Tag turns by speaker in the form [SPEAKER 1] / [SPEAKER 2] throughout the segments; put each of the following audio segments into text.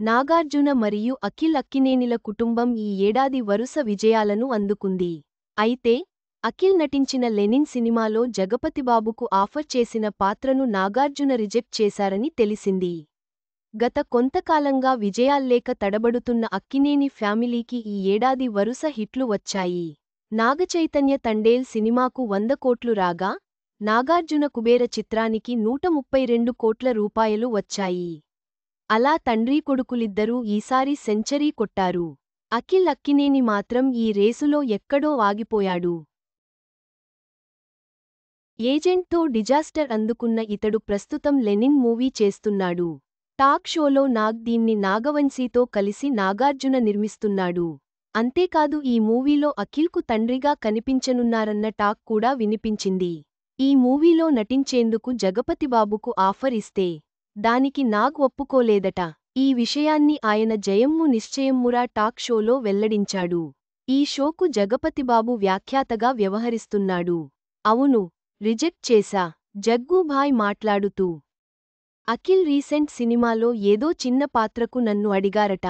[SPEAKER 1] నాగార్జున మరియు అఖిల్ అక్కినేనిల కుటుంబం ఈ ఏడాది వరుస విజయాలను అందుకుంది. అయితే, అఖిల్ నటించిన లెనిన్ సినిమాలో జగపతిబాబుకు ఆఫర్ చేసిన పాత్రను నాగార్జున రిజెక్ట్ చేశారని తెలిసింది. గత కొంతకాలంగా విజయాల్లేక తడబడుతున్న అక్కినేని ఫ్యామిలీకి ఈ ఏడాది వరుస హిట్లు వచ్చాయి. నాగచైతన్య తండేల్ సినిమాకు 100 కోట్లు రాగా, నాగార్జున కుబేర చిత్రానికి 132 కోట్ల రూపాయలు వచ్చాయి. అలా తండ్రీ కొడుకులిద్దరూ ఈసారి సెంచరీ కొట్టారు. అఖిల్ అక్కినేని మాత్రం ఈ రేసులో ఎక్కడో ఆగిపోయాడు. ఏజెంట్తో డిజాస్టర్ అందుకున్న ఇతడు ప్రస్తుతం లెనిన్ మూవీ చేస్తున్నాడు. టాక్ షోలో నాగ్ దీన్ని నాగవంశీతో కలిసి నాగార్జున నిర్మిస్తున్నాడు. అంతేకాదు ఈ మూవీలో అఖిల్కు తండ్రిగా కనిపించనున్నారన్న టాక్ కూడా వినిపించింది. ఈ మూవీలో నటించేందుకు జగపతిబాబుకు ఆఫర్ ఇస్తే దానికి నాగ్ ఒప్పుకోలేదట. ఈ విషయాన్ని ఆయన జయమ్ము నిశ్చయమ్మురా టాక్ షోలో వెల్లడించాడు. ఈ షోకు జగపతిబాబు వ్యాఖ్యాతగా వ్యవహరిస్తున్నాడు. అవును, రిజెక్ట్ చేశా. జగ్గూభాయ్ మాట్లాడుతూ, అఖిల్ రీసెంట్ సినిమాలో ఏదో చిన్న పాత్రకు నన్ను అడిగారట.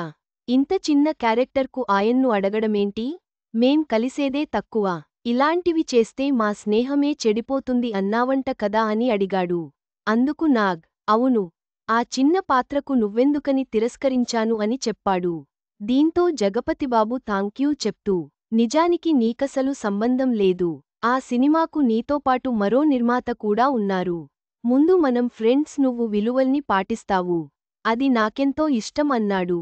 [SPEAKER 1] ఇంత చిన్న క్యారెక్టర్కు ఆయన్ను అడగడమేంటి? మేం కలిసేదే తక్కువ. ఇలాంటివి చేస్తే మా స్నేహమే చెడిపోతుంది అన్నావంట కదా అని అడిగాడు. అందుకు నాగ్, అవును, ఆ చిన్న పాత్రకు నువ్వెందుకని తిరస్కరించాను అని చెప్పాడు. దీంతో జగపతిబాబు థాంక్యూ చెప్తూ, నిజానికి నీకసలు సంబంధం లేదు. ఆ సినిమాకు నీతోపాటు మరో నిర్మాత కూడా ఉన్నారు. ముందు మనం ఫ్రెండ్స్, నువ్వు విలువల్ని పాటిస్తావు. అది నాకెంతో ఇష్టం అన్నాడు.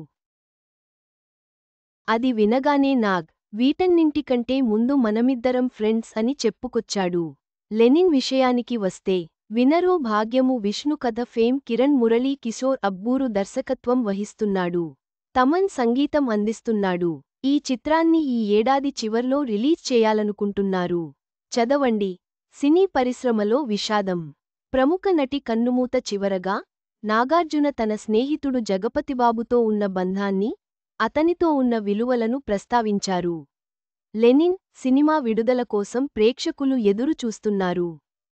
[SPEAKER 1] అది వినగానే నాగ్, వీటన్నింటికంటే ముందు మనమిద్దరం ఫ్రెండ్స్ అని చెప్పుకొచ్చాడు. లెనిన్ విషయానికి వస్తే, వినరో భాగ్యము విష్ణు కథ ఫేమ్ కిరణ్ మురళీ కిశోర్ అబ్బూరు దర్శకత్వం వహిస్తున్నాడు. తమన్ సంగీతం అందిస్తున్నాడు. ఈ చిత్రాన్ని ఈ ఏడాది చివర్లో రిలీజ్ చేయాలనుకుంటున్నారు. చదవండి. సినీ పరిశ్రమలో విషాదం. ప్రముఖ నటి కన్నుమూత. చివరగా, నాగార్జున తన స్నేహితుడు జగపతిబాబుతో ఉన్న బంధాన్ని, అతనితో ఉన్న విలువలను ప్రస్తావించారు. లెనిన్ సినిమా విడుదల కోసం ప్రేక్షకులు ఎదురు చూస్తున్నారు.